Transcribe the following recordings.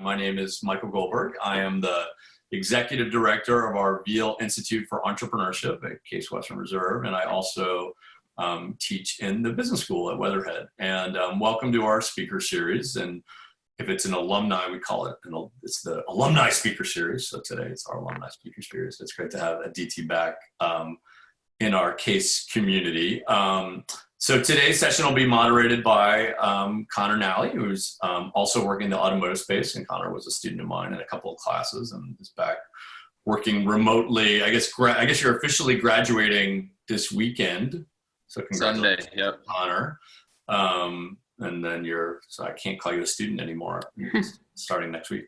My name is Michael Goldberg. I am the Executive Director of our Veale Institute for Entrepreneurship at Case Western Reserve, and I also teach in the business school at Weatherhead. And welcome to our speaker series. And if it's an alumni, we call it, it's the Alumni Speaker Series. So today it's our Alumni Speaker Series. It's great to have Aditi back in our Case community. So today's session will be moderated by Connor Nally, who's also working in the automotive space. And Connor was a student of mine in a couple of classes and is back working remotely. I guess you're officially graduating this weekend. So congratulations, Sunday, yep. Connor. And then so I can't call you a student anymore, starting next week.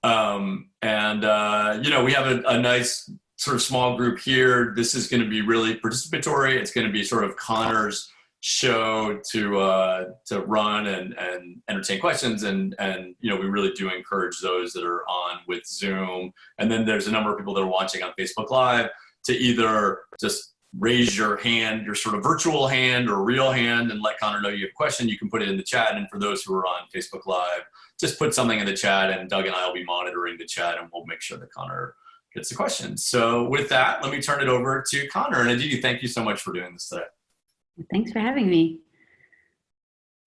We have a nice sort of small group here. This is going to be really participatory. It's going to be sort of Connor's show to run and entertain questions. And we really do encourage those that are on with Zoom. And then there's a number of people that are watching on Facebook Live to either just raise your hand, your sort of virtual hand or real hand, and let Connor know you have a question. You can put it in the chat. And for those who are on Facebook Live, just put something in the chat, and Doug and I will be monitoring the chat, and we'll make sure that Connor gets the question. So with that, let me turn it over to Connor. And Aditi, thank you so much for doing this today. Thanks for having me.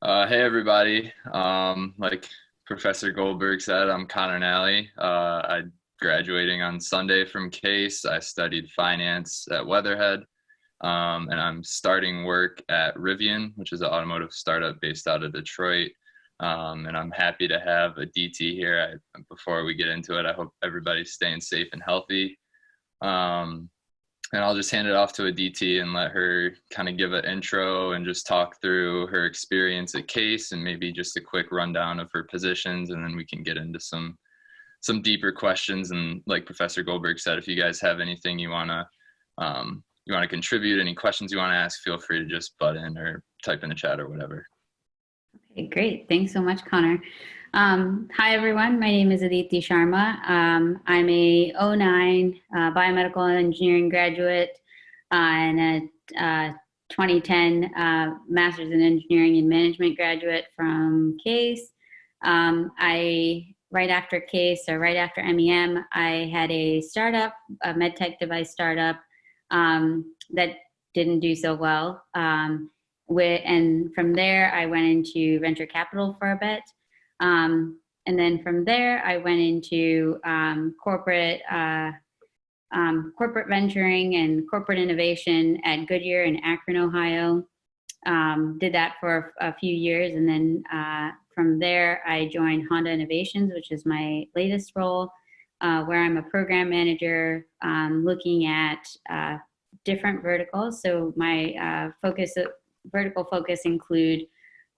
Hey, everybody. Like Professor Goldberg said, I'm Connor Nally. I'm graduating on Sunday from Case. I studied finance at Weatherhead. And I'm starting work at Rivian, which is an automotive startup based out of Detroit. And I'm happy to have Aditi here. Before we get into it, I hope everybody's staying safe and healthy. And I'll just hand it off to Aditi and let her kind of give an intro and just talk through her experience at Case and maybe just a quick rundown of her positions. And then we can get into some deeper questions. And like Professor Goldberg said, if you guys have anything you want to contribute, any questions you want to ask, feel free to just butt in or type in the chat or whatever. Okay, great. Thanks so much, Connor. Hi, everyone. My name is Aditi Sharma. I'm a 2009 biomedical engineering graduate and a 2010 master's in engineering and management graduate from Case. Right after Case, or right after MEM, I had a startup, a medtech device startup, that didn't do so well. And from there, I went into venture capital for a bit. And then from there, I went into corporate venturing and corporate innovation at Goodyear in Akron, Ohio. Did that for a few years. And then from there, I joined Honda Innovations, which is my latest role, where I'm a program manager looking at different verticals. So my vertical focus include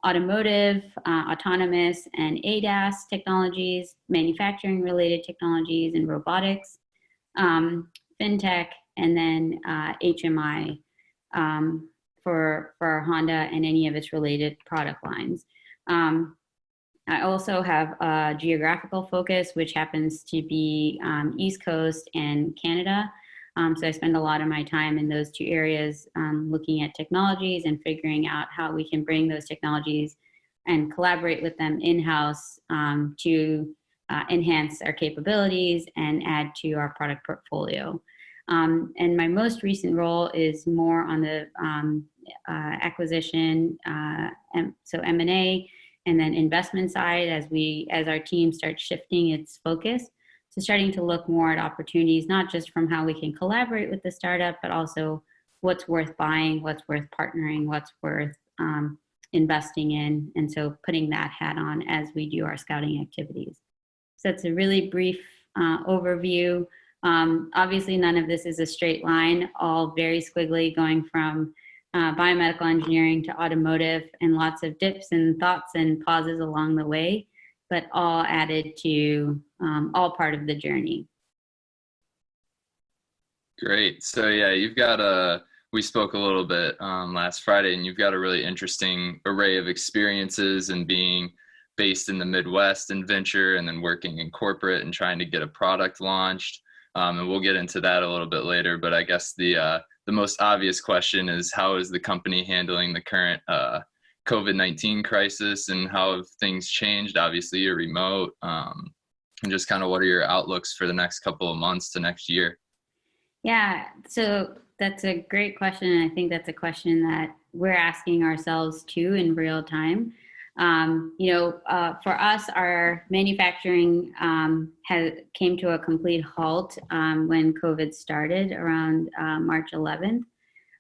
automotive, autonomous, and ADAS technologies, manufacturing related technologies, and robotics, fintech, and then HMI for Honda and any of its related product lines. I also have a geographical focus, which happens to be East Coast and Canada. So I spend a lot of my time in those two areas looking at technologies and figuring out how we can bring those technologies and collaborate with them in-house to enhance our capabilities and add to our product portfolio. And my most recent role is more on the acquisition, so M&A, and then investment side as our team starts shifting its focus. So starting to look more at opportunities, not just from how we can collaborate with the startup, but also what's worth buying, what's worth partnering, what's worth investing in. And so putting that hat on as we do our scouting activities. So it's a really brief overview. Obviously, none of this is a straight line, all very squiggly, going from biomedical engineering to automotive, and lots of dips and thoughts and pauses along the way, but all added to all part of the journey. Great. So yeah, we spoke a little bit last Friday, and you've got a really interesting array of experiences and being based in the Midwest in venture and then working in corporate and trying to get a product launched. And we'll get into that a little bit later, but I guess the most obvious question is, how is the company handling the current COVID-19 crisis, and how have things changed? Obviously, you're remote. and just kind of what are your outlooks for the next couple of months to next year? Yeah, so that's a great question. And I think that's a question that we're asking ourselves too in real time. For us, our manufacturing came to a complete halt when COVID started around March 11th.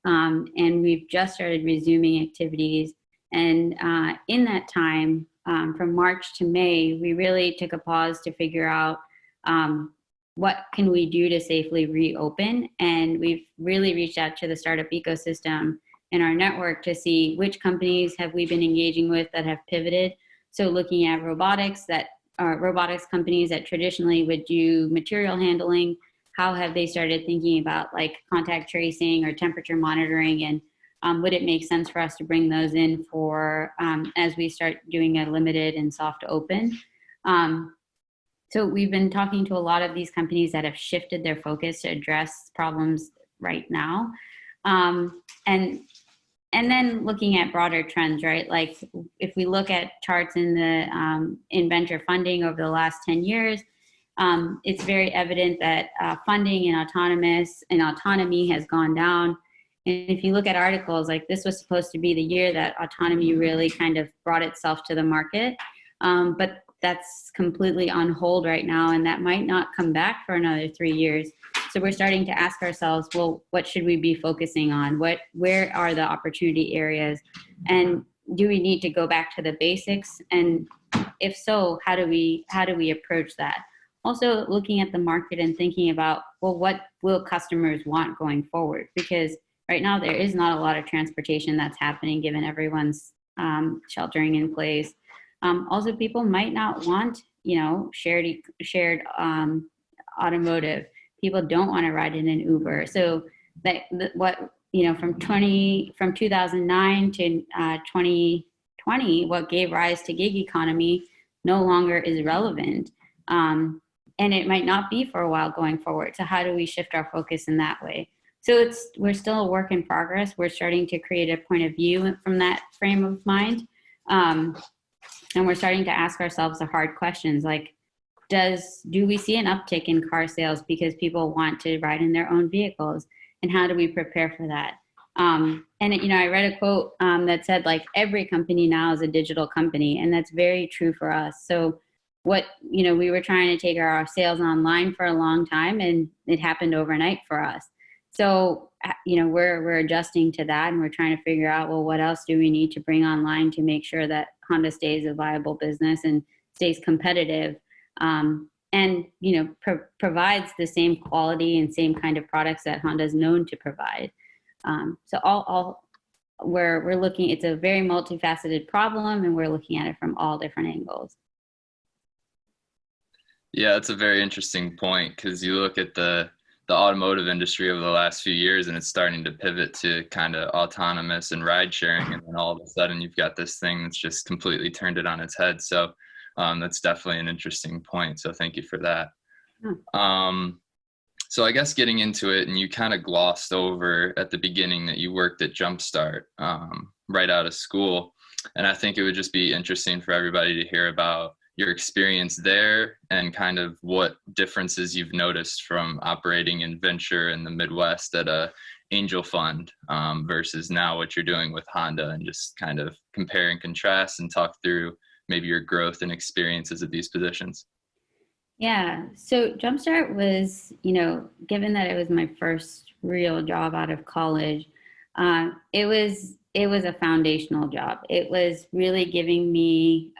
And we've just started resuming activities. And in that time, from March to May, we really took a pause to figure out what can we do to safely reopen. And we've really reached out to the startup ecosystem in our network to see which companies have we been engaging with that have pivoted. So looking at robotics companies that traditionally would do material handling, how have they started thinking about like contact tracing or temperature monitoring, and would it make sense for us to bring those in for as we start doing a limited and soft open? So we've been talking to a lot of these companies that have shifted their focus to address problems right now. And then looking at broader trends, right? Like if we look at charts in venture funding over the last 10 years, it's very evident that funding in autonomy has gone down. And if you look at articles, like this was supposed to be the year that autonomy really kind of brought itself to the market. But that's completely on hold right now, and that might not come back for another 3 years. So we're starting to ask ourselves, well, what should we be focusing on? Where are the opportunity areas? And do we need to go back to the basics? And if so, how do we approach that? Also looking at the market and thinking about, well, what will customers want going forward? Because right now there is not a lot of transportation that's happening given everyone's sheltering in place. Also, people might not want, shared automotive. People don't want to ride in an Uber. So from 2009 to 2020, what gave rise to gig economy no longer is relevant. And it might not be for a while going forward. So how do we shift our focus in that way? So we're still a work in progress. We're starting to create a point of view from that frame of mind. And we're starting to ask ourselves the hard questions like, do we see an uptick in car sales because people want to ride in their own vehicles? And how do we prepare for that? I read a quote that said, like, every company now is a digital company. And that's very true for us. So we were trying to take our sales online for a long time, and it happened overnight for us. So, we're adjusting to that, and we're trying to figure out, well, what else do we need to bring online to make sure that Honda stays a viable business and stays competitive, provides the same quality and same kind of products that Honda is known to provide. We're looking, it's a very multifaceted problem, and we're looking at it from all different angles. Yeah, that's a very interesting point, because you look at the automotive industry over the last few years, and it's starting to pivot to kind of autonomous and ride sharing. And then all of a sudden you've got this thing that's just completely turned it on its head. So that's definitely an interesting point. So thank you for that. So I guess getting into it, and you kind of glossed over at the beginning that you worked at Jumpstart right out of school. And I think it would just be interesting for everybody to hear about your experience there and kind of what differences you've noticed from operating in venture in the Midwest at a angel fund versus now what you're doing with Honda, and just kind of compare and contrast and talk through maybe your growth and experiences at these positions. Yeah. So Jumpstart was, given that it was my first real job out of college, it was a foundational job. It was really giving me,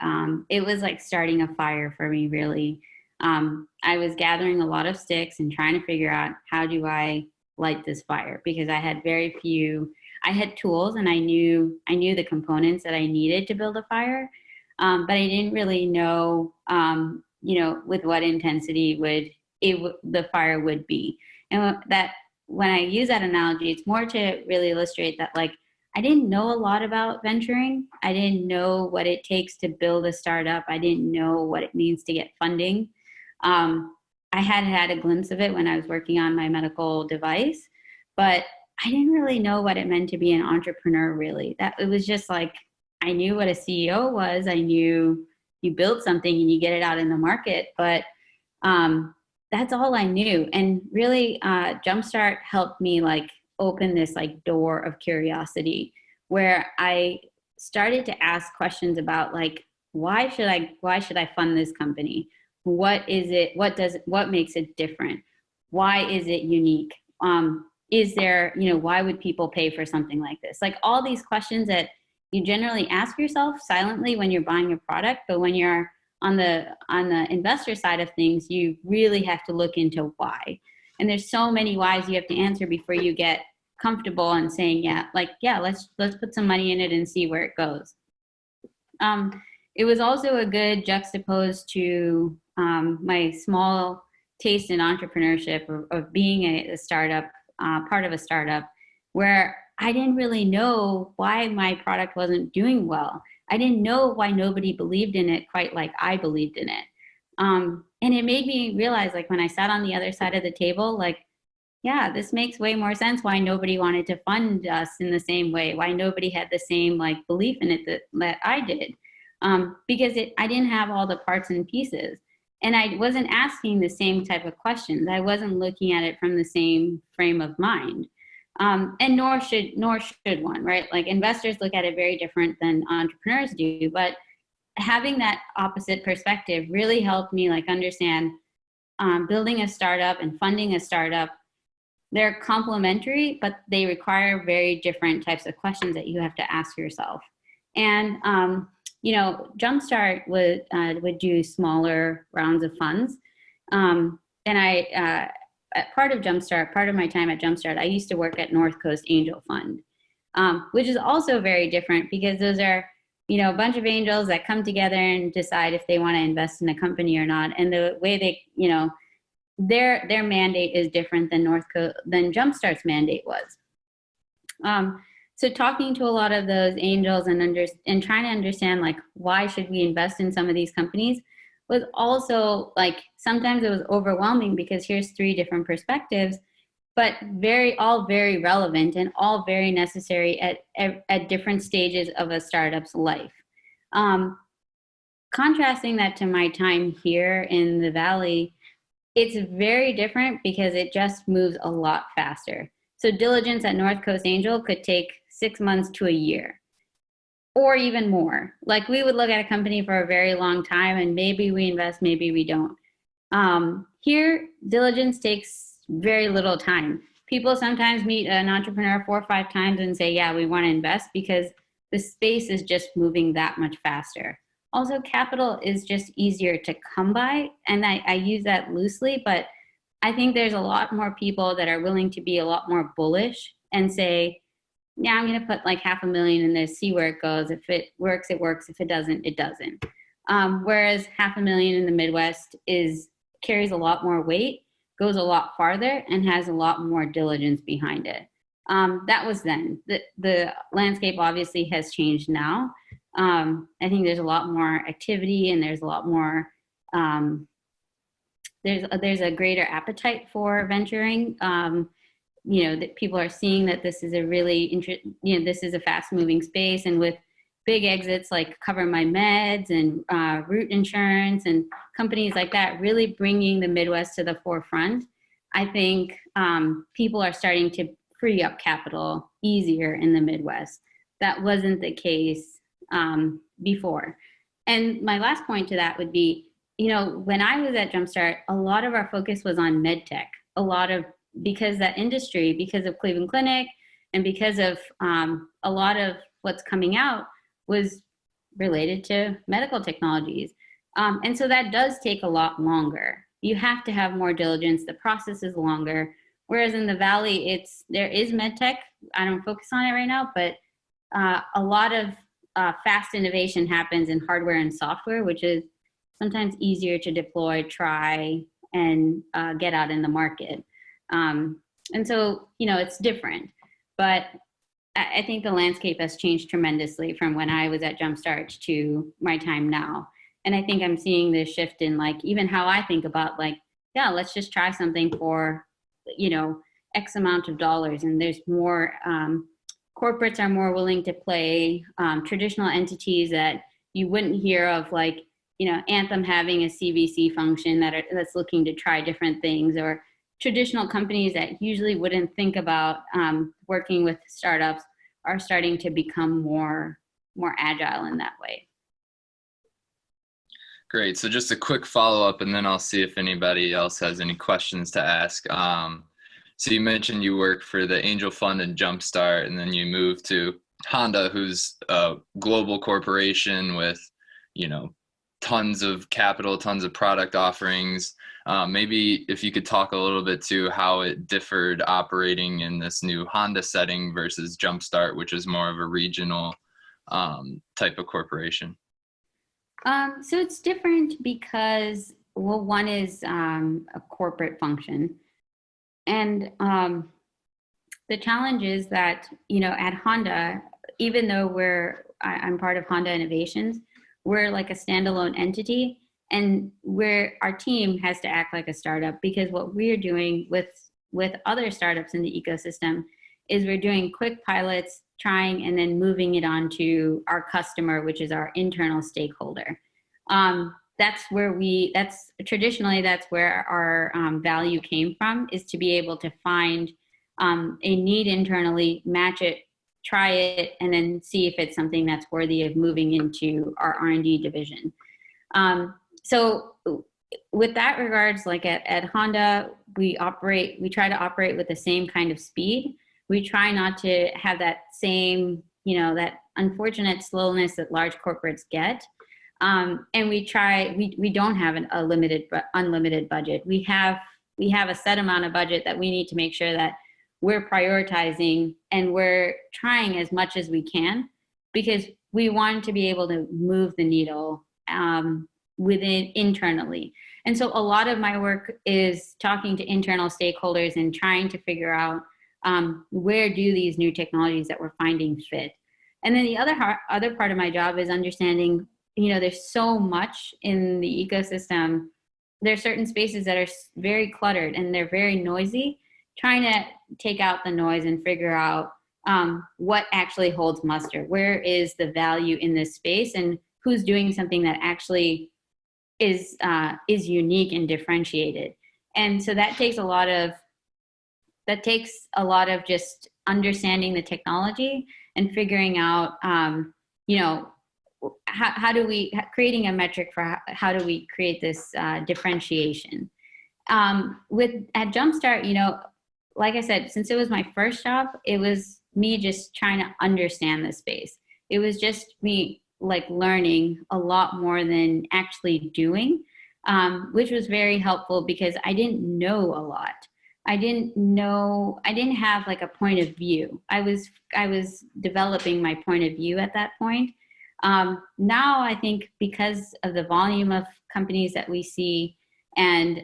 it was like starting a fire for me, really. I was gathering a lot of sticks and trying to figure out, how do I light this fire? Because I had I had tools, and I knew the components that I needed to build a fire. But I didn't really know, with what intensity the fire would be. And that, when I use that analogy, it's more to really illustrate that, like, I didn't know a lot about venturing. I didn't know what it takes to build a startup. I didn't know what it means to get funding. I had a glimpse of it when I was working on my medical device, but I didn't really know what it meant to be an entrepreneur, really. That it was just like, I knew what a CEO was. I knew you build something and you get it out in the market, but That's all I knew. And really, Jumpstart helped me like open this like door of curiosity where I started to ask questions about like, why should I fund this company? What is it? What makes it different? Why is it unique? Is there, why would people pay for something like this? Like all these questions that you generally ask yourself silently when you're buying a product, but when you're on the investor side of things, you really have to look into why. And there's so many whys you have to answer before you get comfortable and saying, let's put some money in it and see where it goes. It was also a good juxtapose to my small taste in entrepreneurship of being a startup, part of a startup, where I didn't really know why my product wasn't doing well. I didn't know why nobody believed in it quite like I believed in it. And it made me realize, like, when I sat on the other side of the table, like, yeah, this makes way more sense why nobody wanted to fund us in the same way, why nobody had the same, like, belief in it that I did. Because I didn't have all the parts and pieces. And I wasn't asking the same type of questions. I wasn't looking at it from the same frame of mind. And nor should one, right? Like investors look at it very different than entrepreneurs do, but having that opposite perspective really helped me like understand building a startup and funding a startup. They're complementary, but they require very different types of questions that you have to ask yourself. And Jumpstart would do smaller rounds of funds, and I. Part of my time at Jumpstart, I used to work at North Coast Angel Fund, which is also very different because those are, a bunch of angels that come together and decide if they want to invest in a company or not. And the way they, their mandate is different than than Jumpstart's mandate was. So talking to a lot of those angels and trying to understand like why should we invest in some of these companies was also like sometimes it was overwhelming because here's 3 different perspectives, but all very relevant and all very necessary at different stages of a startup's life. Contrasting that to my time here in the Valley, it's very different because it just moves a lot faster. So diligence at North Coast Angel could take 6 months to a year. Or even more. Like we would look at a company for a very long time and maybe we invest, maybe we don't. Here, diligence takes very little time. People sometimes meet an entrepreneur 4 or 5 times and say, yeah, we want to invest because the space is just moving that much faster. Also, capital is just easier to come by. And I use that loosely, but I think there's a lot more people that are willing to be a lot more bullish and say, yeah, I'm going to put like $500,000 in this, see where it goes. If it works, it works. If it doesn't, it doesn't. Whereas $500,000 in the Midwest carries a lot more weight, goes a lot farther, and has a lot more diligence behind it. That was then. The landscape obviously has changed now. I think there's a lot more activity and there's a lot more, there's a greater appetite for venturing. That people are seeing that this is a really this is a fast moving space, and with big exits like Cover My Meds and Root Insurance and companies like that really bringing the Midwest to the forefront, I think people are starting to free up capital easier in the Midwest. That wasn't the case before. And my last point to that would be, when I was at Jumpstart, a lot of our focus was on med tech. Because that industry, because of Cleveland Clinic, and because of a lot of what's coming out was related to medical technologies. And so that does take a lot longer. You have to have more diligence. The process is longer. Whereas in the Valley, there is med tech. I don't focus on it right now, but a lot of fast innovation happens in hardware and software, which is sometimes easier to deploy, try, and get out in the market. And so, it's different, but I think the landscape has changed tremendously from when I was at Jumpstart to my time now. And I think I'm seeing this shift in like, even how I think about like, yeah, let's just try something for, X amount of dollars. And there's more, corporates are more willing to play, traditional entities that you wouldn't hear of, like Anthem having a CVC function that's looking to try different things, or traditional companies that usually wouldn't think about working with startups are starting to become more agile in that way. Great. So just a quick follow-up, and then I'll see if anybody else has any questions to ask. So you mentioned you work for the Angel Fund and Jumpstart, and then you moved to Honda, who's a global corporation with, tons of capital, tons of product offerings. Maybe if you could talk a little bit to how it differed operating in this new Honda setting versus Jumpstart, which is more of a regional type of corporation. So it's different because, well, one is a corporate function. And the challenge is that, at Honda, even though I'm part of Honda Innovations, we're like a standalone entity, and our team has to act like a startup, because what we're doing with other startups in the ecosystem is we're doing quick pilots, trying, and then moving it on to our customer, which is our internal stakeholder. Traditionally, that's where our value came from, is to be able to find a need internally, match it, try it, and then see if it's something that's worthy of moving into our R&D division. So with that regards, like at Honda, we try to operate with the same kind of speed. We try not to have that same, that unfortunate slowness that large corporates get. And we don't have an unlimited budget. We have a set amount of budget that we need to make sure that we're prioritizing, and we're trying as much as we can, because we want to be able to move the needle internally. And so a lot of my work is talking to internal stakeholders and trying to figure out where do these new technologies that we're finding fit. And then the other part of my job is understanding, there's so much in the ecosystem. There are certain spaces that are very cluttered and they're very noisy, trying to take out the noise and figure out what actually holds muster. Where is the value in this space, and who's doing something that actually is unique and differentiated. And so that takes a lot of just understanding the technology and figuring out, creating a metric for how do we create this differentiation. At Jumpstart, like I said, since it was my first job, it was me just trying to understand the space. It was just me learning a lot more than actually doing, which was very helpful because I didn't know a lot. I didn't have a point of view. I was developing my point of view at that point. Now I think because of the volume of companies that we see, and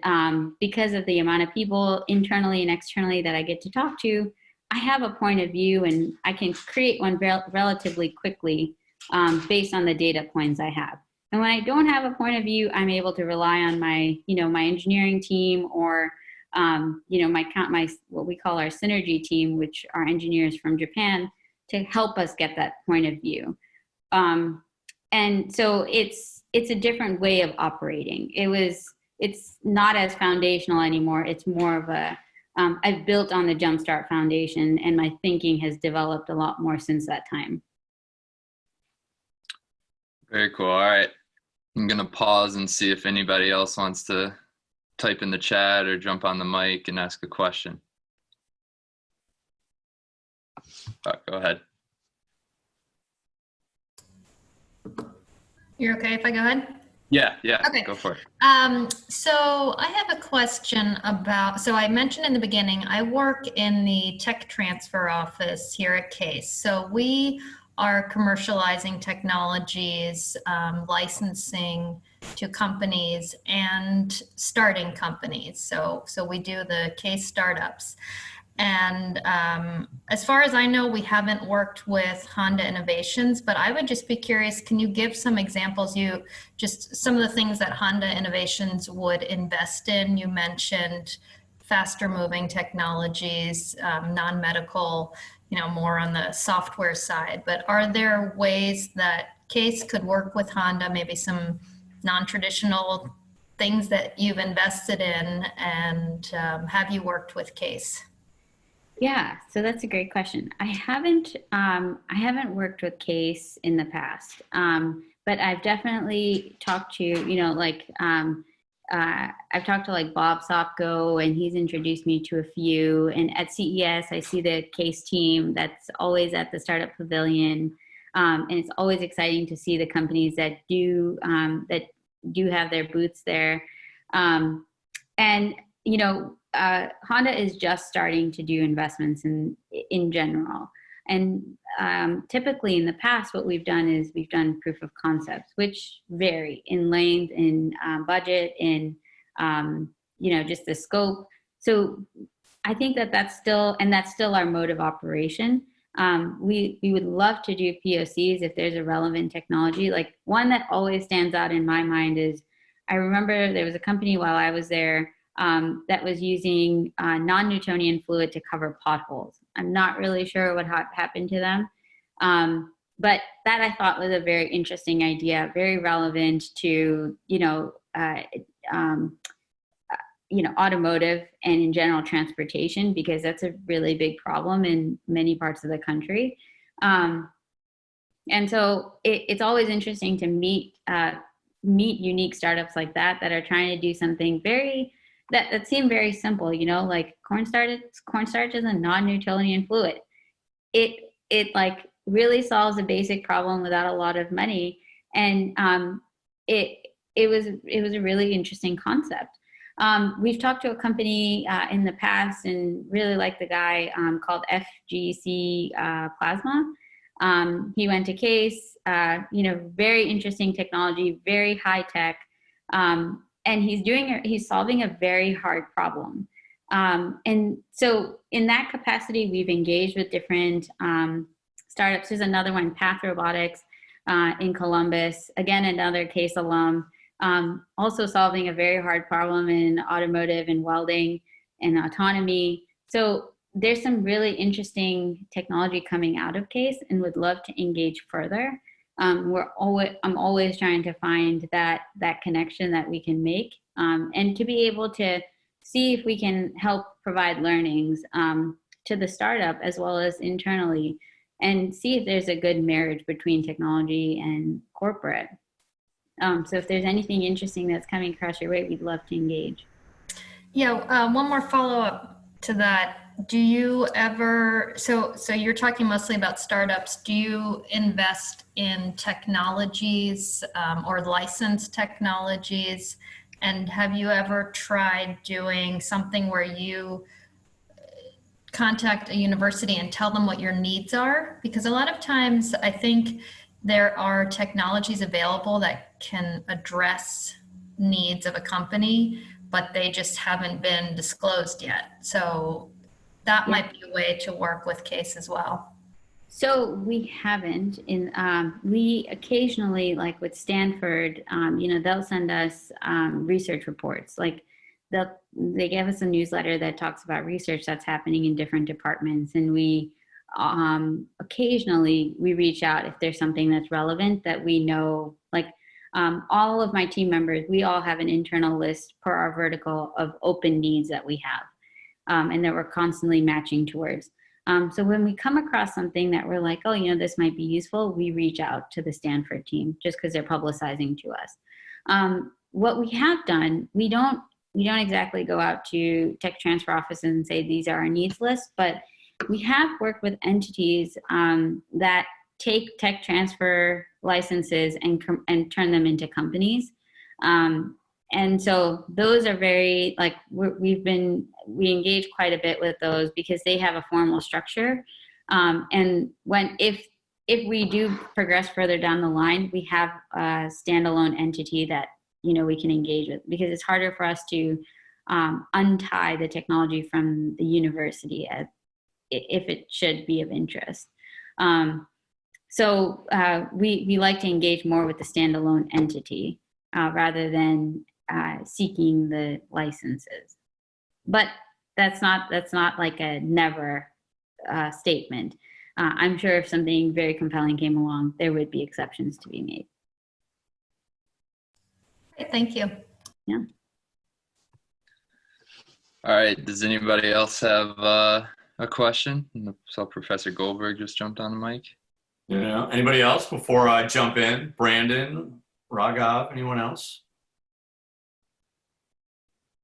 because of the amount of people internally and externally that I get to talk to, I have a point of view, and I can create one relatively quickly based on the data points I have. And when I don't have a point of view, I'm able to rely on my engineering team, or my what we call our synergy team, which are engineers from Japan, to help us get that point of view. And so it's a different way of operating. It's not as foundational anymore. It's more of I've built on the Jumpstart foundation, and my thinking has developed a lot more since that time. Very cool. All right. I'm going to pause and see if anybody else wants to type in the chat or jump on the mic and ask a question. Go ahead. You're okay if I go ahead? Yeah, okay. Go for it. So I have a question so I mentioned in the beginning, I work in the tech transfer office here at CASE. So we are commercializing technologies, licensing to companies, and starting companies. So we do the CASE startups. And as far as I know, we haven't worked with Honda Innovations, but I would just be curious, can you give some examples, just some of the things that Honda Innovations would invest in? You mentioned faster moving technologies, non-medical, more on the software side, but are there ways that CASE could work with Honda, maybe some, non-traditional things that you've invested in, and have you worked with Case? Yeah, so that's a great question. I haven't worked with Case in the past, but I've definitely talked to, I've talked to like Bob Sopko, and he's introduced me to a few. And at CES, I see the Case team that's always at the Startup Pavilion, and it's always exciting to see the companies that do have their booths there. And Honda is just starting to do investments in general. And typically in the past, what we've done is we've done proof of concepts, which vary in length, in budget, in just the scope. So I think that's still our mode of operation. We would love to do POCs if there's a relevant technology. Like one that always stands out in my mind is, I remember there was a company while I was there that was using non-Newtonian fluid to cover potholes. I'm not really sure what happened to them, but that I thought was a very interesting idea, very relevant to automotive and in general transportation, because that's a really big problem in many parts of the country. And so it's always interesting to meet unique startups like that are trying to do something that seemed very simple, like cornstarch is a non-Newtonian fluid. It like really solves a basic problem without a lot of money. And it was a really interesting concept. We've talked to a company in the past and really like the guy called FGC Plasma. He went to Case, very interesting technology, very high tech. And he's solving a very hard problem. And so in that capacity, we've engaged with different startups. There's another one, Path Robotics in Columbus, again, another Case alum, also solving a very hard problem in automotive and welding and autonomy. So there's some really interesting technology coming out of Case, and would love to engage further. I'm always trying to find that connection that we can make, and to be able to see if we can help provide learnings to the startup as well as internally, and see if there's a good marriage between technology and corporate. So if there's anything interesting that's coming across your way, we'd love to engage. Yeah, one more follow-up to that. Do you ever, so you're talking mostly about startups, do you invest in technologies or licensed technologies? And have you ever tried doing something where you contact a university and tell them what your needs are? Because a lot of times I think there are technologies available that can address needs of a company, but they just haven't been disclosed yet. So that might be a way to work with Case as well. So we haven't. We occasionally, like with Stanford, they'll send us research reports. Like they give us a newsletter that talks about research that's happening in different departments, and we occasionally we reach out if there's something that's relevant that we know. Like all of my team members, we all have an internal list per our vertical of open needs that we have. And that we're constantly matching towards. So when we come across something that we're like, oh, this might be useful, we reach out to the Stanford team just because they're publicizing to us. What we have done, we don't exactly go out to tech transfer offices and say these are our needs list, but we have worked with entities that take tech transfer licenses and turn them into companies. And so those are very, like, we engage quite a bit with those because they have a formal structure. And if we do progress further down the line, we have a standalone entity that, we can engage with, because it's harder for us to untie the technology from the university if it should be of interest. So we like to engage more with the standalone entity rather than seeking the licenses. But that's not like a never statement. I'm sure if something very compelling came along, there would be exceptions to be made. Great, thank you. Yeah. All right. Does anybody else have a question? I saw Professor Goldberg just jumped on the mic. Anybody else before I jump in? Brandon, Raghav, anyone else?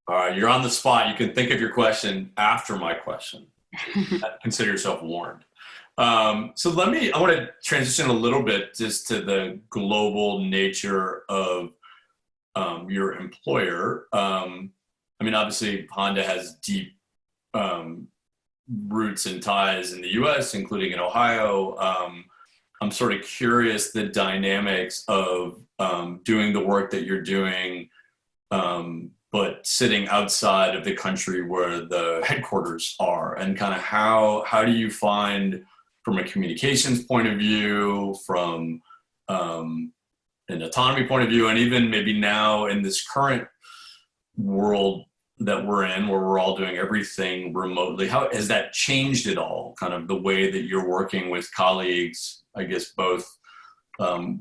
All right, you're on the spot. You can think of your question after my question. Consider yourself warned. So I want to transition a little bit just to the global nature of your employer. I mean, obviously, Honda has deep roots and ties in the US, including in Ohio. I'm sort of curious the dynamics of doing the work that you're doing, but sitting outside of the country where the headquarters are, and kind of how do you find, from a communications point of view, from an autonomy point of view, and even maybe now in this current world that we're in, where we're all doing everything remotely, how has that changed at all? Kind of the way that you're working with colleagues, I guess, both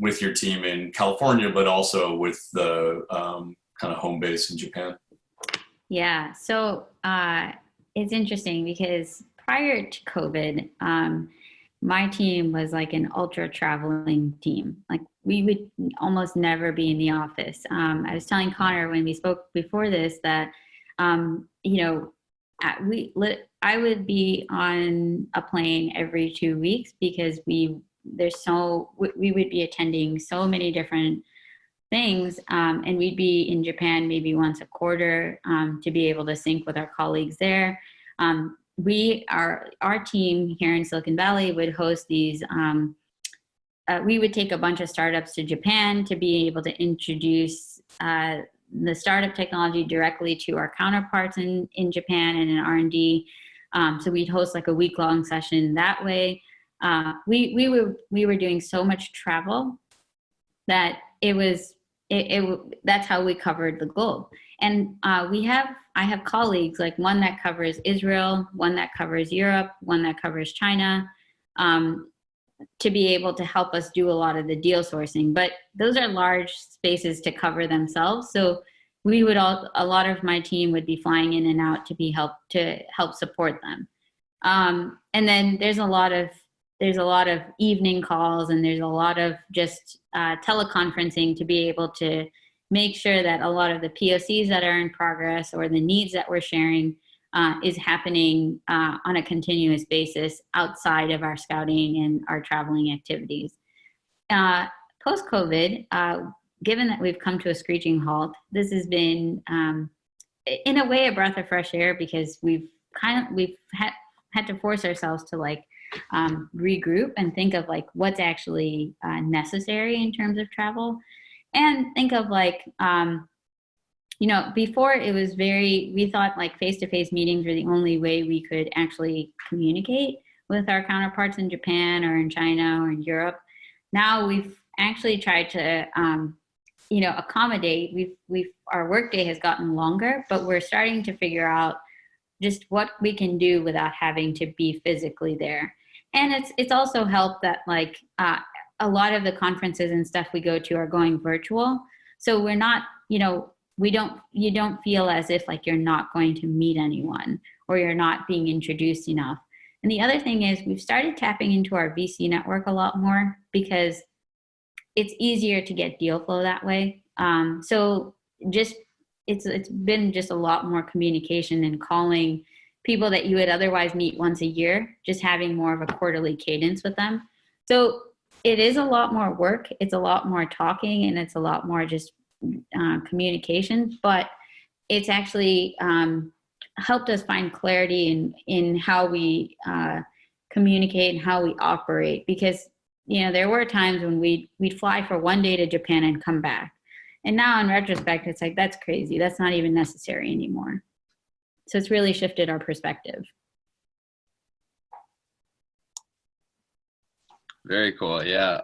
with your team in California, but also with the kind of home base in Japan. Yeah, so it's interesting because prior to COVID, my team was like an ultra traveling team. Like we would almost never be in the office. I was telling Connor when we spoke before this that, I would be on a plane every 2 weeks because we would be attending so many different things, and we'd be in Japan maybe once a quarter to be able to sync with our colleagues there. Our team here in Silicon Valley would host these. We would take a bunch of startups to Japan to be able to introduce the startup technology directly to our counterparts in Japan and in R&D. So we'd host like a week-long session that way. We were doing so much travel that that's how we covered the globe. And I have colleagues, like one that covers Israel, one that covers Europe, one that covers China, to be able to help us do a lot of the deal sourcing. But those are large spaces to cover themselves. So a lot of my team would be flying in and out to help support them. And then there's a lot of evening calls, and there's a lot of just teleconferencing to be able to make sure that a lot of the POCs that are in progress or the needs that we're sharing is happening on a continuous basis outside of our scouting and our traveling activities. Post-COVID, given that we've come to a screeching halt, this has been, in a way, a breath of fresh air, because we've had to force ourselves to regroup and think of what's actually necessary in terms of travel, and think of before it was we thought face-to-face meetings were the only way we could actually communicate with our counterparts in Japan or in China or in Europe. Now we've actually tried to accommodate. Our workday has gotten longer, but we're starting to figure out just what we can do without having to be physically there. And it's also helped that a lot of the conferences and stuff we go to are going virtual. So we're not, you don't feel as if you're not going to meet anyone or you're not being introduced enough. And the other thing is we've started tapping into our VC network a lot more, because it's easier to get deal flow that way. So it's been just a lot more communication and calling people that you would otherwise meet once a year, just having more of a quarterly cadence with them. So it is a lot more work. It's a lot more talking, and it's a lot more just communication, but it's actually helped us find clarity in how we communicate and how we operate. Because, there were times when we'd fly for one day to Japan and come back. And now in retrospect, it's that's crazy. That's not even necessary anymore. So it's really shifted our perspective. Very cool. Yeah.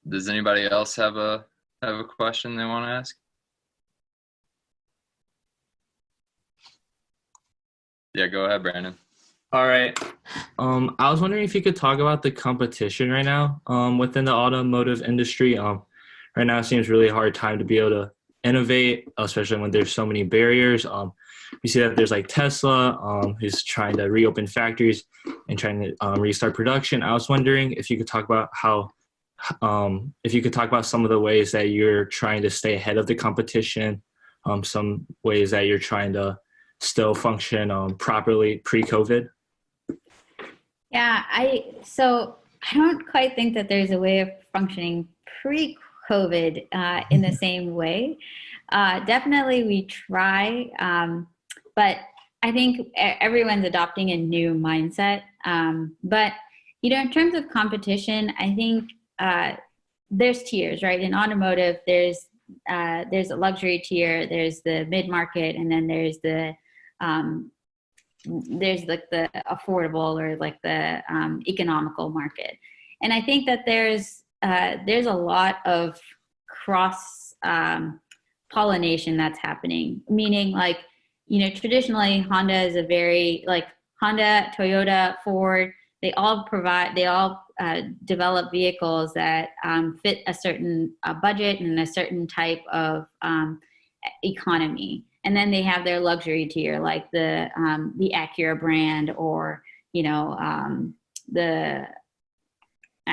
Does anybody else have a question they want to ask? Yeah, go ahead, Brandon. All right. I was wondering if you could talk about the competition right now within the automotive industry. Right now it seems really hard time to be able to innovate, especially when there's so many barriers. We see that there's like Tesla, who's trying to reopen factories and trying to restart production. I was wondering if you could talk about some of the ways that you're trying to stay ahead of the competition, some ways that you're trying to still function properly pre-COVID. Yeah, so I don't quite think that there's a way of functioning pre-COVID in the same way. Definitely we try, but I think everyone's adopting a new mindset. But, in terms of competition, I think there's tiers, right? In automotive, there's a luxury tier, there's the mid-market, and then there's like the affordable or like the economical market. And I think that there's a lot of cross pollination that's happening, meaning like, traditionally Honda is a very like Honda, Toyota, Ford, they all develop vehicles that fit a certain budget and a certain type of economy. And then they have their luxury tier, like the Acura brand, or I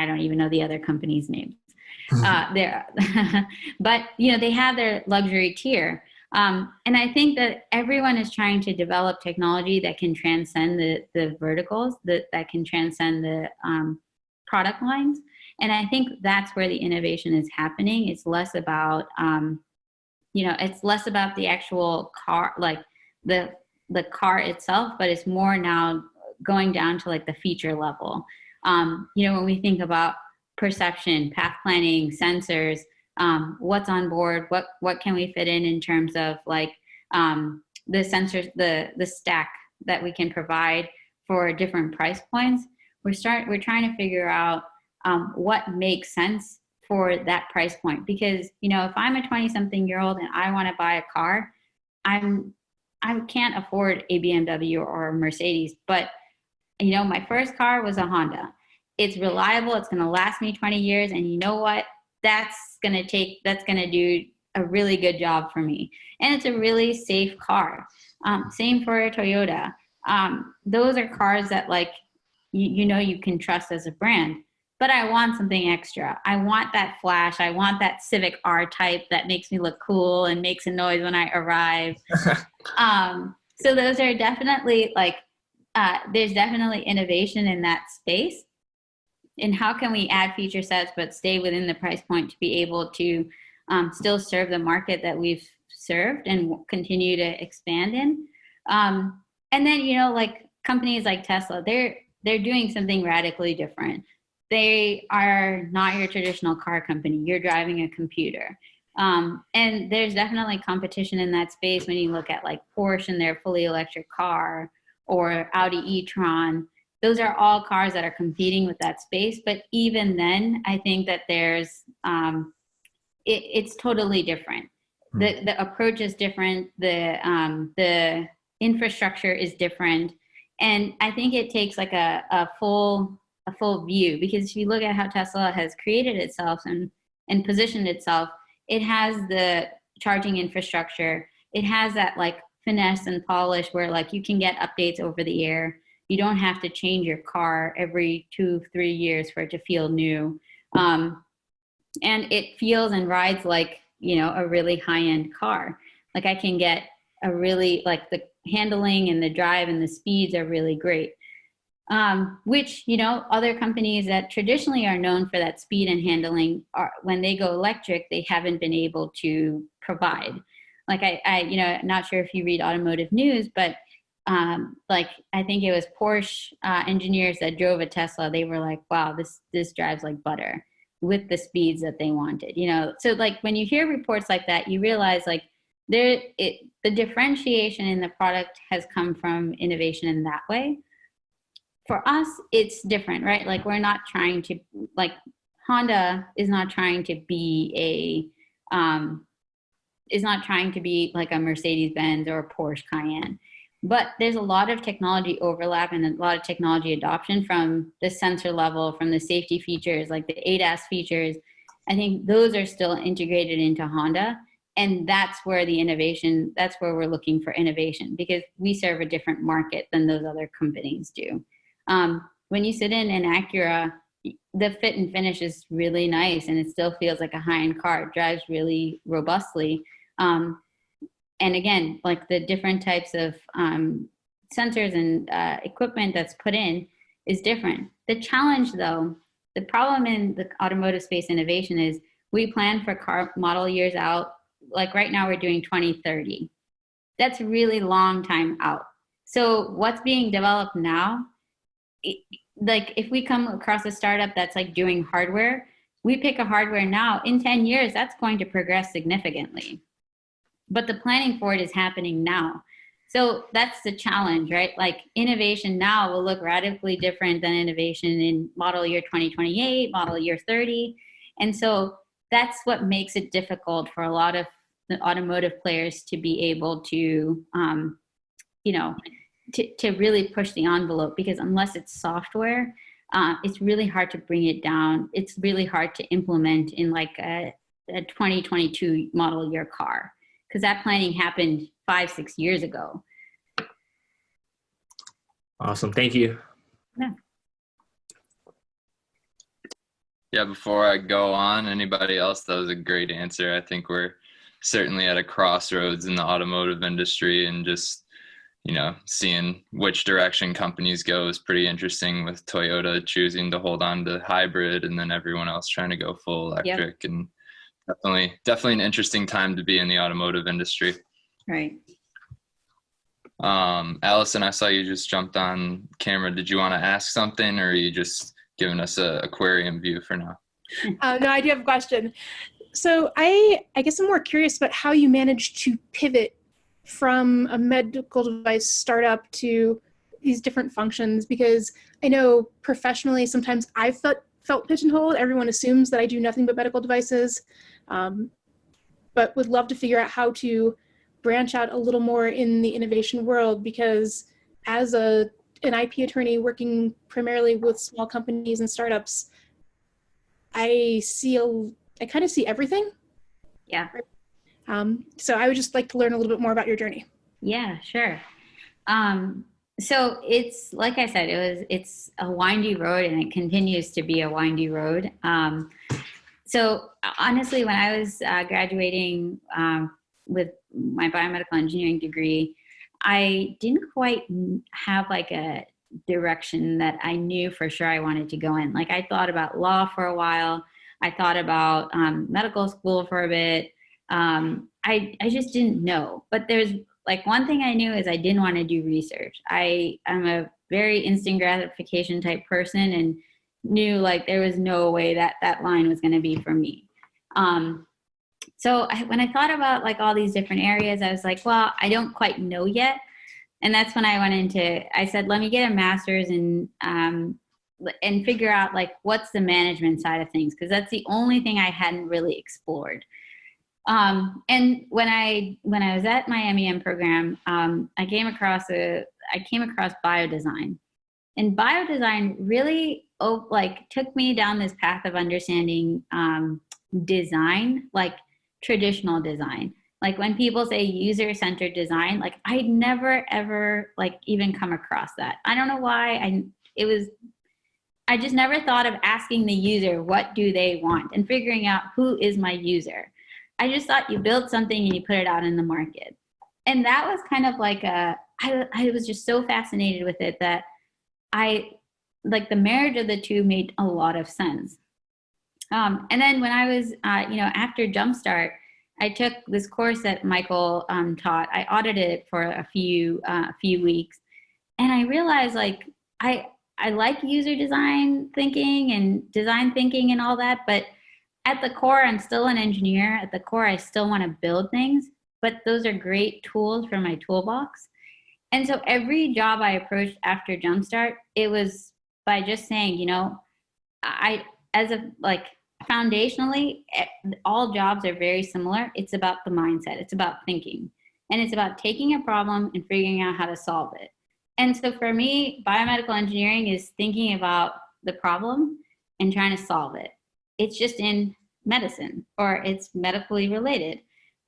don't even know the other company's names. But they have their luxury tier, and I think that everyone is trying to develop technology that can transcend the verticals, that can transcend the product lines. And I think that's where the innovation is happening. It's less about it's less about the actual car, like the car itself, but it's more now going down to like the feature level. When we think about perception, path planning, sensors, what's on board, what can we fit in terms of like the sensors, the stack that we can provide for different price points. We're trying to figure out what makes sense for that price point, because if I'm a 20-something-year-old and I want to buy a car, I can't afford a BMW or a Mercedes, but my first car was a Honda. It's reliable, it's going to last me 20 years, and you know what, that's going to do a really good job for me, and it's a really safe car. Same for a Toyota. Those are cars that like you can trust as a brand. But I want something extra. I want that flash. I want that Civic R-Type that makes me look cool and makes a noise when I arrive. So those are definitely like, there's definitely innovation in that space. And how can we add feature sets but stay within the price point to be able to still serve the market that we've served and continue to expand in? And then, like companies like Tesla, they're doing something radically different. They are not your traditional car company. You're driving a computer. And there's definitely competition in that space when you look at like Porsche and their fully electric car, or Audi e-tron. Those are all cars that are competing with that space. But even then, I think that there's, it's totally different. The approach is different. The infrastructure is different. And I think it takes like a full view, because if you look at how Tesla has created itself and positioned itself, it has the charging infrastructure. It has that like finesse and polish where like you can get updates over the air. You don't have to change your car every 2-3 years for it to feel new. And it feels and rides like, a really high-end car. Like I can get a really, like the handling and the drive and the speeds are really great. Which, other companies that traditionally are known for that speed and handling when they go electric, they haven't been able to provide. Like I not sure if you read automotive news, but like I think it was Porsche engineers that drove a Tesla. They were like, wow, this drives like butter with the speeds that they wanted, So like when you hear reports like that, you realize like the differentiation in the product has come from innovation in that way. For us, it's different, right? Like we're not trying to, like Honda is not trying to be like a Mercedes-Benz or a Porsche Cayenne. But there's a lot of technology overlap and a lot of technology adoption from the sensor level, from the safety features, like the ADAS features. I think those are still integrated into Honda. And that's where that's where we're looking for innovation, because we serve a different market than those other companies do. When you sit in an Acura, the fit and finish is really nice, and it still feels like a high-end car. It drives really robustly. And again, like the different types of sensors and equipment that's put in is different. The challenge, though, the problem in the automotive space innovation is we plan for car model years out. Like right now, we're doing 2030. That's a really long time out. So what's being developed now, like if we come across a startup that's like doing hardware, we pick a hardware now, in 10 years, that's going to progress significantly. But the planning for it is happening now. So that's the challenge, right? Like innovation now will look radically different than innovation in model year 2028, model year 30. And so that's what makes it difficult for a lot of the automotive players to be able to, to really push the envelope, because unless it's software, it's really hard to bring it down. It's really hard to implement in like a 2022 model year car, because that planning happened 5-6 years ago. Awesome. Thank you. Yeah, before I go on, anybody else? That was a great answer. I think we're certainly at a crossroads in the automotive industry, and just, seeing which direction companies go is pretty interesting, with Toyota choosing to hold on to hybrid and then everyone else trying to go full electric. Yep. And definitely an interesting time to be in the automotive industry. Right. Allison, I saw you just jumped on camera. Did you want to ask something, or are you just giving us a aquarium view for now? No, I do have a question. So I guess I'm more curious about how you managed to pivot from a medical device startup to these different functions, because I know professionally sometimes I've felt pigeonholed. Everyone assumes that I do nothing but medical devices, but would love to figure out how to branch out a little more in the innovation world, because as an IP attorney working primarily with small companies and startups, I kind of see everything. Yeah. So I would just like to learn a little bit more about your journey. Yeah, sure. So it's, like I said, it's a windy road, and it continues to be a windy road. So honestly, when I was graduating with my biomedical engineering degree, I didn't quite have like a direction that I knew for sure I wanted to go in. Like I thought about law for a while. I thought about medical school for a bit. I just didn't know. But there's like one thing I knew is I didn't want to do research. I'm a very instant gratification type person, and knew like there was no way that line was going to be for me. So when I thought about like all these different areas, I was like, well, I don't quite know yet. And that's when I said, let me get a master's and figure out like what's the management side of things, because that's the only thing I hadn't really explored. And when I was at my MEM program, I came across Biodesign, and Biodesign really took me down this path of understanding design, like traditional design. Like when people say user-centered design, like I'd never ever like even come across that. I don't know why. I just never thought of asking the user, what do they want, and figuring out who is my user. I just thought you build something and you put it out in the market. And that was kind of like I was just so fascinated with it that the marriage of the two made a lot of sense. And then when I was, after Jumpstart, I took this course that Michael taught. I audited it for a few weeks, and I realized like I like user design thinking and design thinking and all that, but at the core, I'm still an engineer. At the core, I still want to build things, but those are great tools for my toolbox. And so every job I approached after Jumpstart, it was by just saying, foundationally, all jobs are very similar. It's about the mindset. It's about thinking. And it's about taking a problem and figuring out how to solve it. And so for me, biomedical engineering is thinking about the problem and trying to solve it. It's just in medicine, or it's medically related.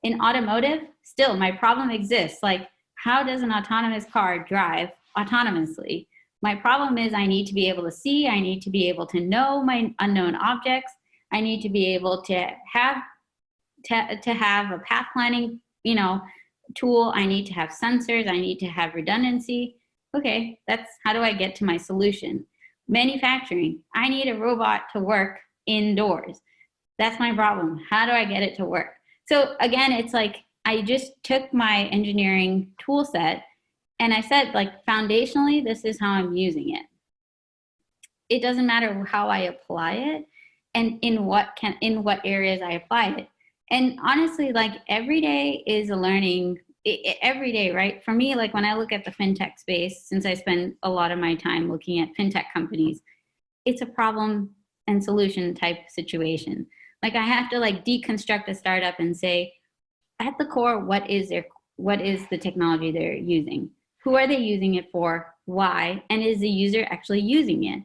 In automotive, still my problem exists. Like, how does an autonomous car drive autonomously? My problem is I need to be able to see, I need to be able to know my unknown objects, I need to be able to have a path planning, tool, I need to have sensors, I need to have redundancy. Okay, that's how do I get to my solution? Manufacturing, I need a robot to work indoors. That's my problem. How do I get it to work? So again, it's like I just took my engineering tool set and I said, like, foundationally, this is how I'm using it. It doesn't matter how I apply it and in what areas I apply it. And honestly, like, every day is a learning, every day, right? For me, like, when I look at the fintech space, since I spend a lot of my time looking at fintech companies, it's a problem and solution type situation. Like, I have to like deconstruct a startup and say, at the core, what is the technology they're using? Who are they using it for? Why? And is the user actually using it?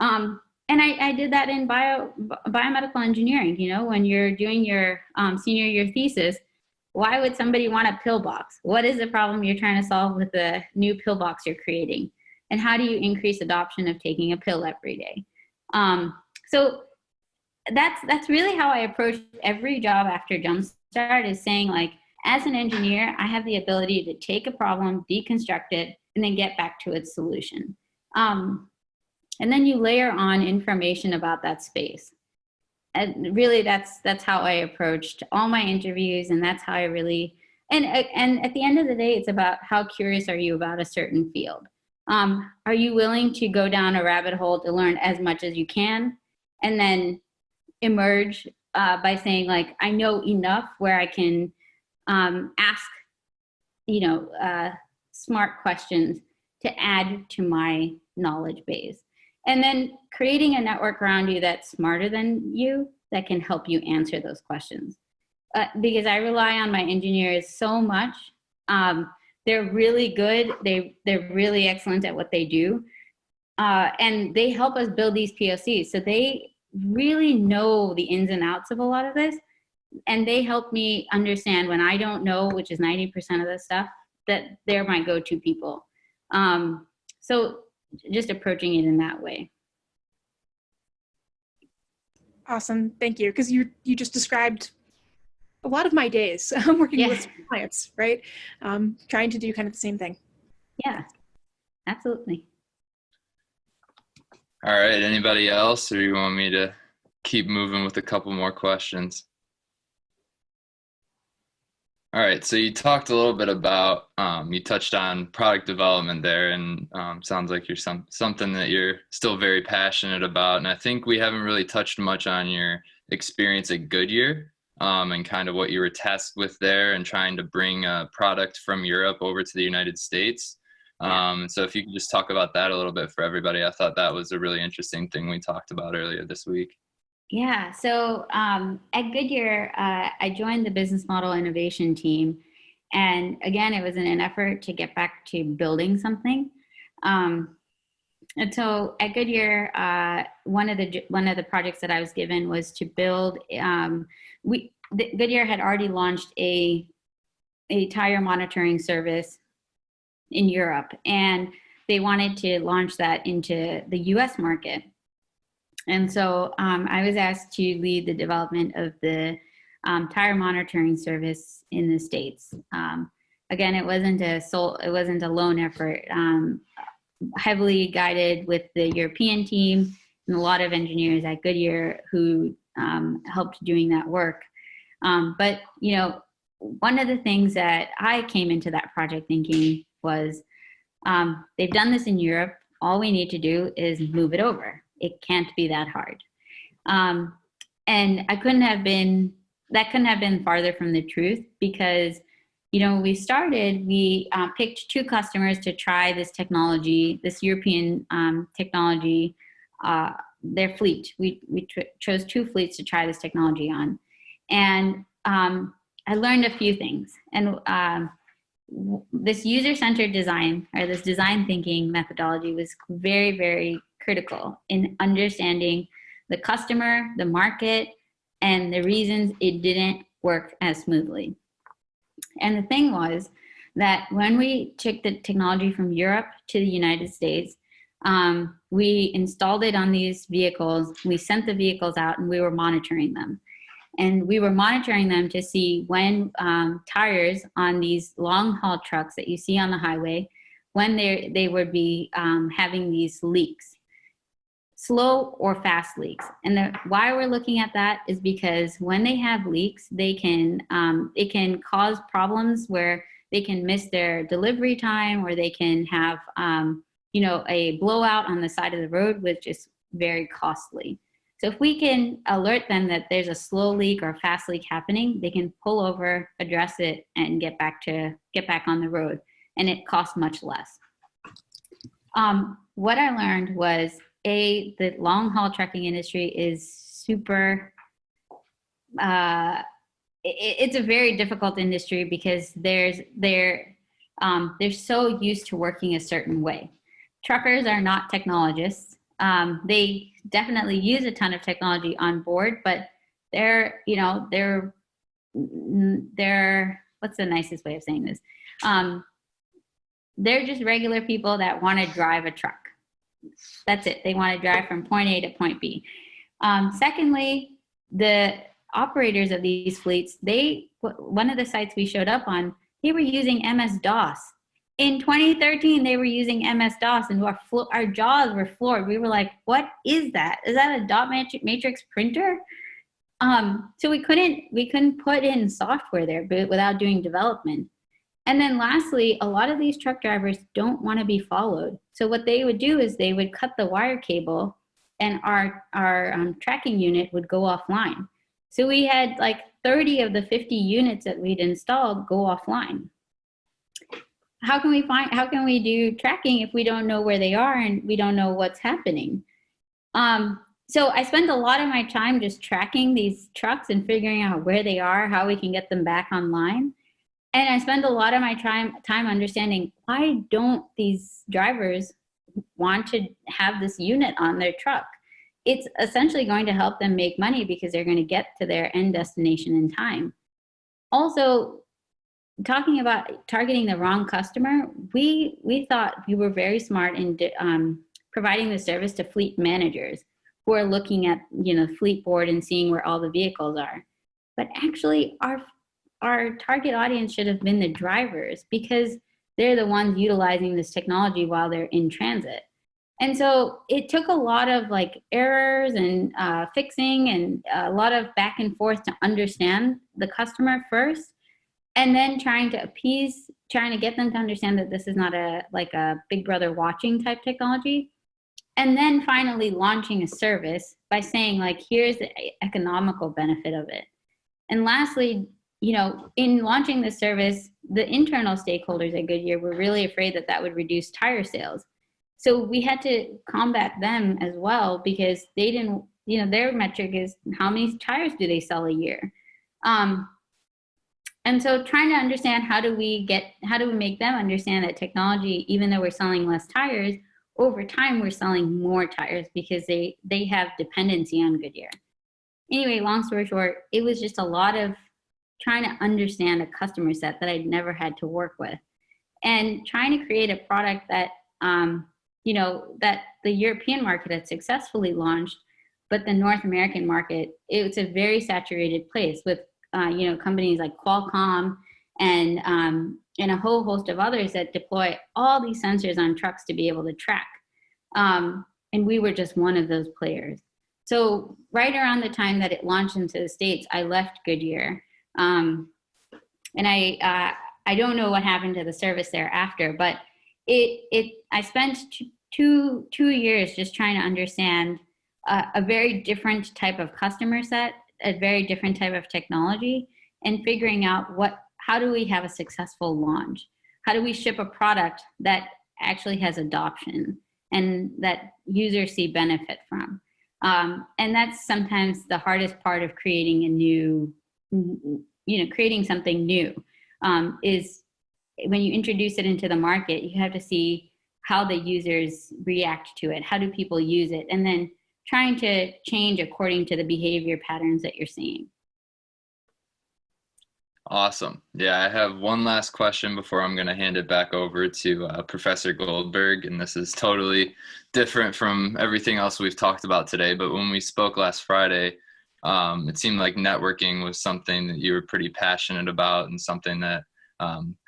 And I did that in biomedical engineering. When you're doing your senior year thesis, why would somebody want a pill box? What is the problem you're trying to solve with the new pill box you're creating? And how do you increase adoption of taking a pill every day? So that's really how I approach every job after Jumpstart, is saying, like, as an engineer, I have the ability to take a problem, deconstruct it, and then get back to its solution. And then you layer on information about that space. And really, that's how I approached all my interviews, and that's how I really, and at the end of the day, it's about how curious are you about a certain field. Are you willing to go down a rabbit hole to learn as much as you can, and then emerge by saying, like, I know enough where I can ask, smart questions to add to my knowledge base. And then creating a network around you that's smarter than you, that can help you answer those questions. Because I rely on my engineers so much. They're really good. They're really excellent at what they do. And they help us build these POCs. So they really know the ins and outs of a lot of this. And they help me understand when I don't know, which is 90% of the stuff, that they're my go-to people. So just approaching it in that way. Awesome, thank you. Because you just described a lot of my days working with clients, right? Trying to do kind of the same thing. Yeah, absolutely. All right, anybody else, or you want me to keep moving with a couple more questions? All right, so you talked a little bit about, you touched on product development there, and sounds like you're something that you're still very passionate about. And I think we haven't really touched much on your experience at Goodyear and kind of what you were tasked with there and trying to bring a product from Europe over to the United States. So if you could just talk about that a little bit for everybody. I thought that was a really interesting thing we talked about earlier this week. Yeah, so at Goodyear, I joined the business model innovation team. And again, it was in an effort to get back to building something. And so at Goodyear, one of the projects that I was given was to build, Goodyear had already launched a tire monitoring service in Europe, and they wanted to launch that into the US market. And so I was asked to lead the development of the tire monitoring service in the States. Again, it wasn't a lone effort. Heavily guided with the European team and a lot of engineers at Goodyear who helped doing that work. But one of the things that I came into that project thinking was, they've done this in Europe. All we need to do is move it over. It can't be that hard. And that couldn't have been farther from the truth, because, when we started, we picked 2 customers to try this technology, this European technology, their fleet. We chose 2 fleets to try this technology on. And I learned a few things. And this user-centered design, or this design thinking methodology, was very, very critical in understanding the customer, the market, and the reasons it didn't work as smoothly. And the thing was that when we took the technology from Europe to the United States, we installed it on these vehicles, we sent the vehicles out, and we were monitoring them. And we were monitoring them to see when tires on these long haul trucks that you see on the highway, when they would be having these leaks, slow or fast leaks. And why we're looking at that is because when they have leaks, it can cause problems where they can miss their delivery time, or they can have a blowout on the side of the road, which is very costly. So if we can alert them that there's a slow leak or a fast leak happening, they can pull over, address it, and get back on the road. And it costs much less. What I learned was, the long haul trucking industry is super, it's a very difficult industry because they're so used to working a certain way. Truckers are not technologists. They definitely use a ton of technology on board, but they're what's the nicest way of saying this? They're just regular people that want to drive a truck. That's it. They want to drive from point A to point B. Secondly, the operators of these fleets, one of the sites we showed up on, they were using MS-DOS. In 2013, they were using MS-DOS, and our jaws were floored. We were like, what is that? Is that a dot matrix printer? So we couldn't put in software there without doing development. And then lastly, a lot of these truck drivers don't want to be followed. So what they would do is they would cut the wire cable, and our tracking unit would go offline. So we had like 30 of the 50 units that we'd installed go offline. How can we do tracking if we don't know where they are and we don't know what's happening? So I spent a lot of my time just tracking these trucks and figuring out where they are, how we can get them back online. And I spend a lot of my time understanding, why don't these drivers want to have this unit on their truck? It's essentially going to help them make money because they're going to get to their end destination in time. Also, talking about targeting the wrong customer, we thought we were very smart in providing the service to fleet managers who are looking at fleet board and seeing where all the vehicles are. But actually, our target audience should have been the drivers, because they're the ones utilizing this technology while they're in transit. And so it took a lot of errors and fixing and a lot of back and forth to understand the customer first, and then trying to get them to understand that this is not a Big Brother watching type technology. And then finally launching a service by saying here's the economical benefit of it. And lastly, in launching the service, the internal stakeholders at Goodyear were really afraid that would reduce tire sales. So we had to combat them as well, because they didn't, their metric is how many tires do they sell a year. And so trying to understand how do we make them understand that technology, even though we're selling less tires, over time we're selling more tires because they have dependency on Goodyear. Anyway, long story short, it was just a lot of trying to understand a customer set that I'd never had to work with, and trying to create a product that, that the European market had successfully launched, but the North American market, it's a very saturated place with, companies like Qualcomm and a whole host of others that deploy all these sensors on trucks to be able to track. And we were just one of those players. So right around the time that it launched into the States, I left Goodyear. And I don't know what happened to the service thereafter, but I spent two years just trying to understand a very different type of customer set, a very different type of technology, and figuring out how do we have a successful launch? How do we ship a product that actually has adoption and that users see benefit from? And that's sometimes the hardest part of creating creating something new, is when you introduce it into the market, you have to see how the users react to it. How do people use it? And then trying to change according to the behavior patterns that you're seeing. Awesome. Yeah, I have one last question before I'm going to hand it back over to Professor Goldberg. And this is totally different from everything else we've talked about today. But when we spoke last Friday, it seemed like networking was something that you were pretty passionate about and something that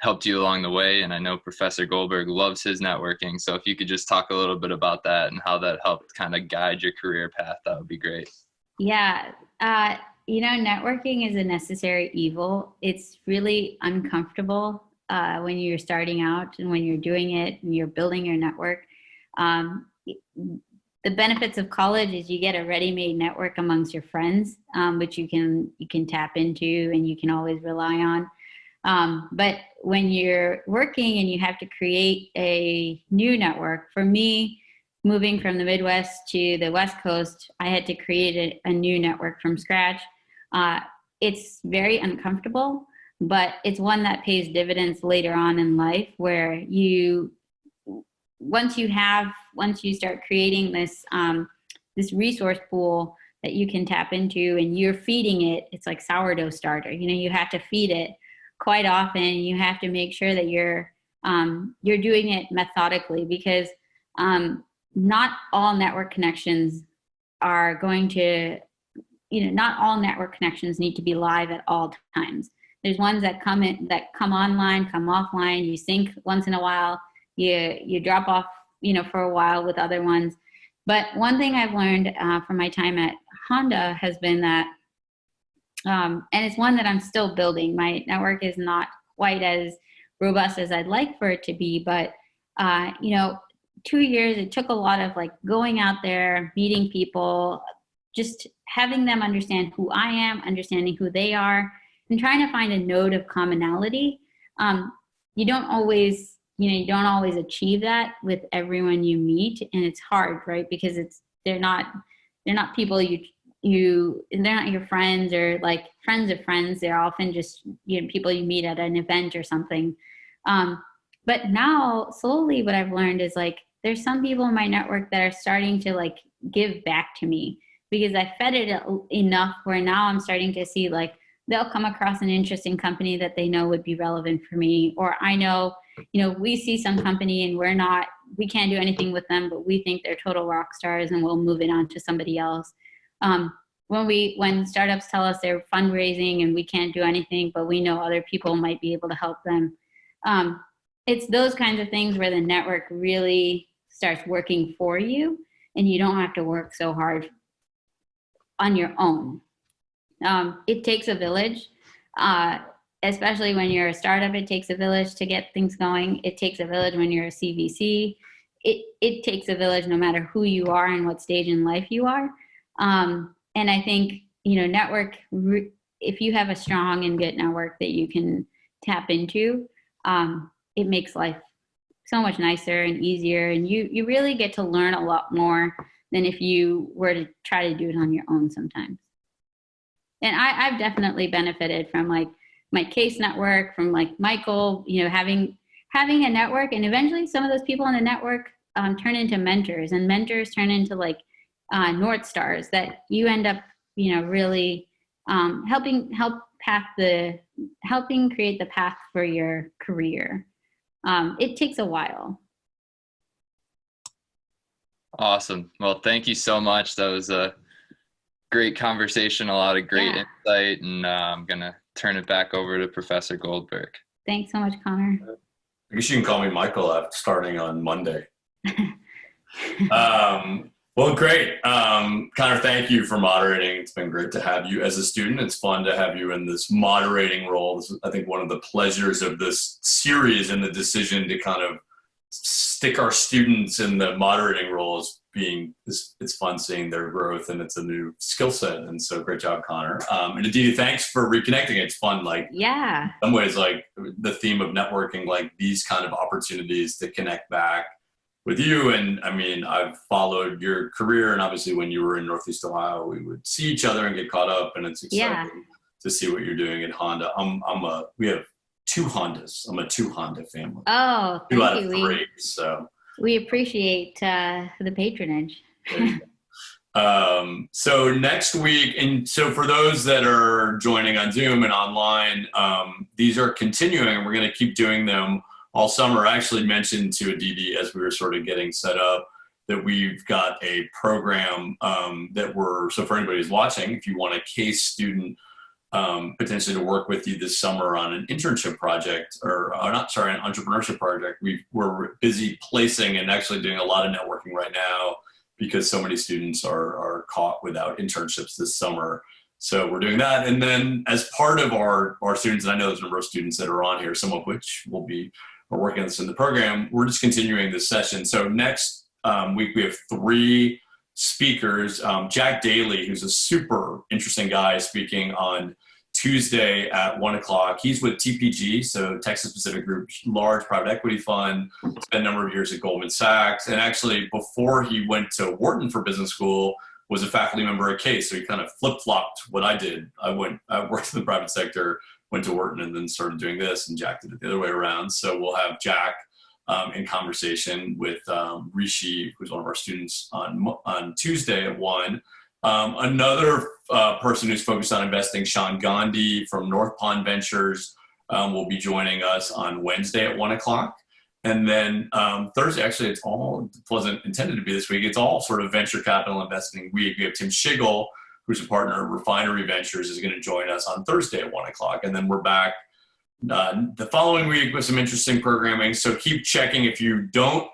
helped you along the way. And I know Professor Goldberg loves his networking. So if you could just talk a little bit about that and how that helped kind of guide your career path, that would be great. Yeah. Networking is a necessary evil. It's really uncomfortable when you're starting out and when you're doing it and you're building your network. The benefits of college is you get a ready-made network amongst your friends, which you can tap into and you can always rely on. But when you're working and you have to create a new network, for me, moving from the Midwest to the West Coast, I had to create a new network from scratch. It's very uncomfortable, but it's one that pays dividends later on in life, where once you start creating this resource pool that you can tap into and you're feeding it, it's like sourdough starter. You have to feed it quite often. You have to make sure that you're doing it methodically, because not all network connections are going to, not all network connections need to be live at all times. There's ones that come online, come offline. You sync once in a while. You drop off, for a while with other ones. But one thing I've learned from my time at Honda has been that, and it's one that I'm still building. My network is not quite as robust as I'd like for it to be, but 2 years, it took a lot of going out there, meeting people, just having them understand who I am, understanding who they are, and trying to find a node of commonality. You don't always achieve that with everyone you meet, and it's hard, right? Because they're not people they're not your friends or friends of friends. They're often just people you meet at an event or something. But now slowly what I've learned is there's some people in my network that are starting to give back to me, because I fed it enough where now I'm starting to see they'll come across an interesting company that they know would be relevant for me. Or I know, we see some company and we can't do anything with them, but we think they're total rock stars and we'll move it on to somebody else. When startups tell us they're fundraising and we can't do anything, but we know other people might be able to help them. It's those kinds of things where the network really starts working for you and you don't have to work so hard on your own. It takes a village, especially when you're a startup. It takes a village to get things going. It takes a village when you're a CVC. It takes a village no matter who you are and what stage in life you are. And I think, network, if you have a strong and good network that you can tap into, it makes life so much nicer and easier. And you really get to learn a lot more than if you were to try to do it on your own sometimes. And I've definitely benefited from my case network, from Michael, having a network, and eventually some of those people in the network turn into mentors, and mentors turn into North Stars that you end up, really helping create the path for your career. It takes a while. Awesome. Well, thank you so much. That was a great conversation, a lot of great insight, and I'm going to turn it back over to Professor Goldberg. Thanks so much, Connor. I guess you can call me Michael starting on Monday. Well, great. Connor, thank you for moderating. It's been great to have you as a student. It's fun to have you in this moderating role. This is, I think, one of the pleasures of this series, and the decision to kind of stick our students in the moderating role as being, it's fun seeing their growth, and it's a new skill set. And so great job, Connor. And Aditi, thanks for reconnecting. It's fun. In some ways, the theme of networking, these kind of opportunities to connect back with you. And I mean, I've followed your career, and obviously when you were in Northeast Ohio, we would see each other and get caught up, and it's exciting to see what you're doing at Honda. We have 2 Hondas. I'm a 2 Honda family. Oh, thank 2 out of you. 3. So we appreciate the patronage. So next week, and so for those that are joining on Zoom and online, these are continuing, and we're going to keep doing them all summer. I actually mentioned to Aditi as we were sort of getting set up that we've got a program so for anybody who's watching, if you want a case student potentially to work with you this summer on an internship project, an entrepreneurship project, we're busy placing and actually doing a lot of networking right now because so many students are caught without internships this summer. So we're doing that. And then as part of our students, and I know there's a number of students that are on here, some of which are working on this in the program, we're just continuing this session. So next week we have 3 speakers. Jack Daly, who's a super interesting guy, speaking on Tuesday at 1 o'clock. He's with TPG, so Texas Pacific Group, large private equity fund, spent a number of years at Goldman Sachs. And actually, before he went to Wharton for business school, was a faculty member at Case. So he kind of flip-flopped what I did. I worked in the private sector, went to Wharton, and then started doing this, and Jack did it the other way around. So we'll have Jack in conversation with Rishi, who's one of our students, on Tuesday at 1. Another person who's focused on investing, Sean Gandhi from North Pond Ventures, will be joining us on Wednesday at 1 o'clock. And then Thursday, actually, it wasn't intended to be this week. It's all sort of venture capital investing week. We have Tim Schigel, who's a partner of Refinery Ventures, is going to join us on Thursday at 1 o'clock. And then we're back the following week with some interesting programming. So keep checking if you don't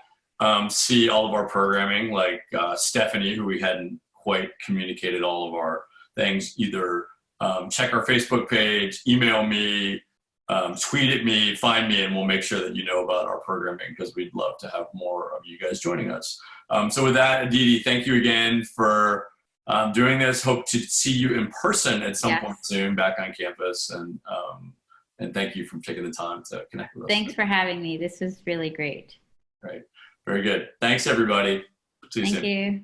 see all of our programming, like Stephanie, who we hadn't quite communicated all of our things. Either check our Facebook page, email me, tweet at me, find me, and we'll make sure that you know about our programming, because we'd love to have more of you guys joining us. So with that, Aditi, thank you again for doing this. Hope to see you in person at some point soon back on campus. And thank you for taking the time to connect with us. Thanks for having me. This was really great. Right. Very good. Thanks, everybody. See you soon. Thank you.